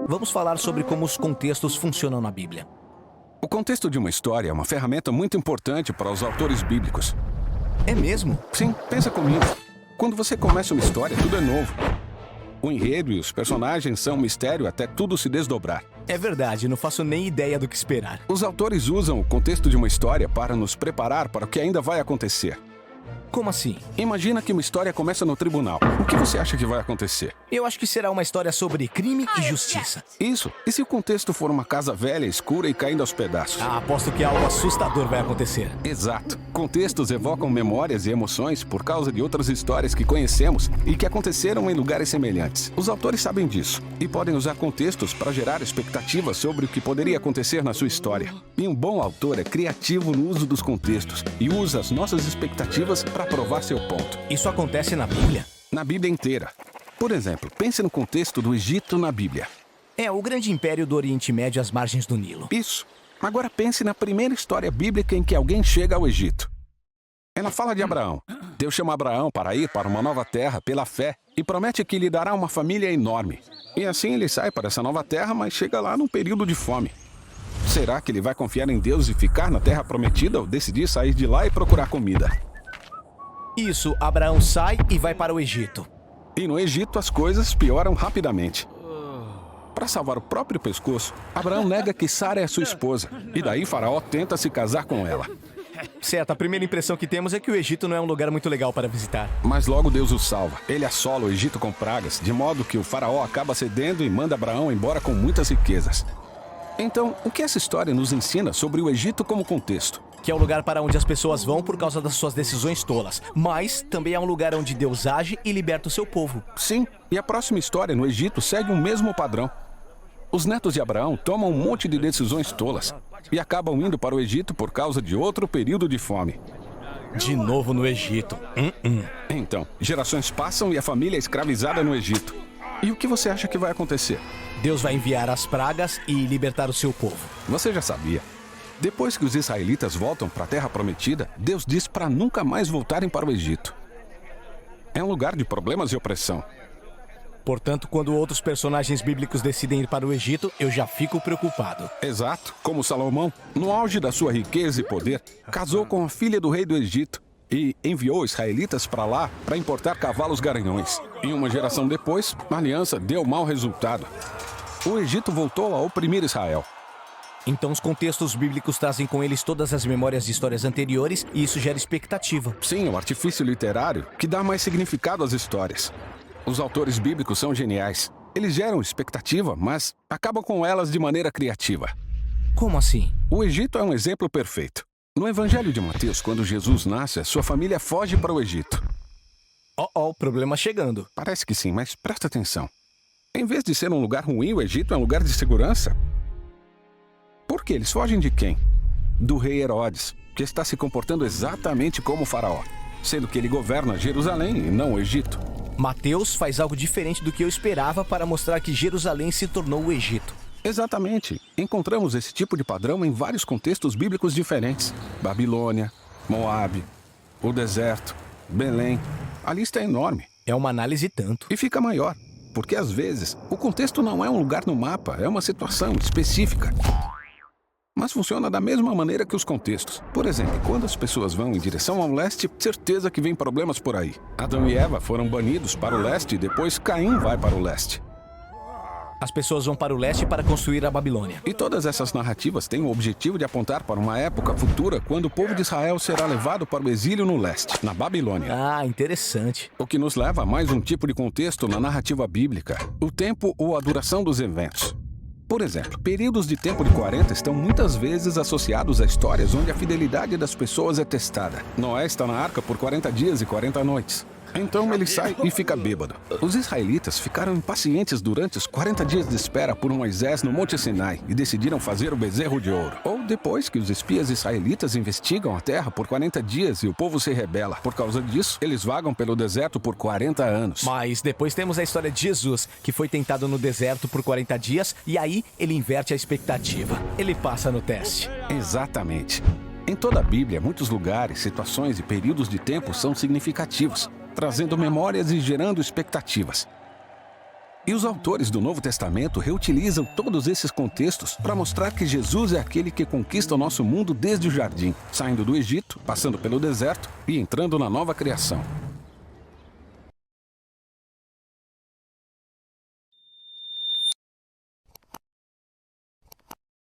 Vamos falar sobre como os contextos funcionam na Bíblia. O contexto de uma história é uma ferramenta muito importante para os autores bíblicos. É mesmo? Sim, pensa comigo. Quando você começa uma história, tudo é novo. O enredo e os personagens são um mistério até tudo se desdobrar. É verdade, não faço nem ideia do que esperar. Os autores usam o contexto de uma história para nos preparar para o que ainda vai acontecer. Como assim? Imagina que uma história começa no tribunal. O que você acha que vai acontecer? Eu acho que será uma história sobre crime e justiça. Isso. E se o contexto for uma casa velha, escura e caindo aos pedaços? Aposto que algo assustador vai acontecer. Exato. Contextos evocam memórias e emoções por causa de outras histórias que conhecemos e que aconteceram em lugares semelhantes. Os autores sabem disso e podem usar contextos para gerar expectativas sobre o que poderia acontecer na sua história. E um bom autor é criativo no uso dos contextos e usa as nossas expectativas para provar seu ponto. Isso acontece na Bíblia? Na Bíblia inteira. Por exemplo, pense no contexto do Egito na Bíblia. É o grande império do Oriente Médio às margens do Nilo. Isso. Agora pense na primeira história bíblica em que alguém chega ao Egito. É na fala de Abraão. Deus chama Abraão para ir para uma nova terra pela fé e promete que lhe dará uma família enorme. E assim ele sai para essa nova terra, mas chega lá num período de fome. Será que ele vai confiar em Deus e ficar na terra prometida ou decidir sair de lá e procurar comida? Isso, Abraão sai e vai para o Egito. E no Egito as coisas pioram rapidamente. Para salvar o próprio pescoço, Abraão nega que Sara é sua esposa. E daí Faraó tenta se casar com ela. Certo, a primeira impressão que temos é que o Egito não é um lugar muito legal para visitar. Mas logo Deus o salva. Ele assola o Egito com pragas, de modo que o faraó acaba cedendo e manda Abraão embora com muitas riquezas. Então, o que essa história nos ensina sobre o Egito como contexto? Que é o lugar para onde as pessoas vão por causa das suas decisões tolas. Mas também é um lugar onde Deus age e liberta o seu povo. Sim, e a próxima história no Egito segue o mesmo padrão. Os netos de Abraão tomam um monte de decisões tolas e acabam indo para o Egito por causa de outro período de fome. De novo no Egito. Então, gerações passam e a família é escravizada no Egito. E o que você acha que vai acontecer? Deus vai enviar as pragas e libertar o seu povo. Você já sabia. Depois que os israelitas voltam para a Terra Prometida, Deus diz para nunca mais voltarem para o Egito. É um lugar de problemas e opressão. Portanto, quando outros personagens bíblicos decidem ir para o Egito, eu já fico preocupado. Exato, como Salomão, no auge da sua riqueza e poder, casou com a filha do rei do Egito e enviou israelitas para lá para importar cavalos garanhões. E uma geração depois, a aliança deu mau resultado. O Egito voltou a oprimir Israel. Então os contextos bíblicos trazem com eles todas as memórias de histórias anteriores e isso gera expectativa. Sim, o artifício literário que dá mais significado às histórias. Os autores bíblicos são geniais. Eles geram expectativa, mas acabam com elas de maneira criativa. Como assim? O Egito é um exemplo perfeito. No Evangelho de Mateus, quando Jesus nasce, sua família foge para o Egito. Problema chegando. Parece que sim, mas presta atenção. Em vez de ser um lugar ruim, o Egito é um lugar de segurança. Por quê? Eles fogem de quem? Do rei Herodes, que está se comportando exatamente como o faraó, sendo que ele governa Jerusalém e não o Egito. Mateus faz algo diferente do que eu esperava para mostrar que Jerusalém se tornou o Egito. Exatamente. Encontramos esse tipo de padrão em vários contextos bíblicos diferentes. Babilônia, Moabe, o deserto, Belém. A lista é enorme. É uma análise tanto. E fica maior, porque às vezes o contexto não é um lugar no mapa, é uma situação específica. Mas funciona da mesma maneira que os contextos. Por exemplo, quando as pessoas vão em direção ao leste, certeza que vem problemas por aí. Adão e Eva foram banidos para o leste e depois Caim vai para o leste. As pessoas vão para o leste para construir a Babilônia. E todas essas narrativas têm o objetivo de apontar para uma época futura quando o povo de Israel será levado para o exílio no leste, na Babilônia. Ah, interessante. O que nos leva a mais um tipo de contexto na narrativa bíblica: o tempo ou a duração dos eventos. Por exemplo, períodos de tempo de 40 estão muitas vezes associados a histórias onde a fidelidade das pessoas é testada. Noé está na arca por 40 dias e 40 noites. Então ele sai e fica bêbado. Os israelitas ficaram impacientes durante os 40 dias de espera por Moisés no Monte Sinai e decidiram fazer o bezerro de ouro. Ou depois que os espias israelitas investigam a terra por 40 dias e o povo se rebela. Por causa disso, eles vagam pelo deserto por 40 anos. Mas depois temos a história de Jesus, que foi tentado no deserto por 40 dias e aí ele inverte a expectativa. Ele passa no teste. Exatamente. Em toda a Bíblia, muitos lugares, situações e períodos de tempo são significativos, trazendo memórias e gerando expectativas. E os autores do Novo Testamento reutilizam todos esses contextos para mostrar que Jesus é aquele que conquista o nosso mundo desde o jardim, saindo do Egito, passando pelo deserto e entrando na nova criação.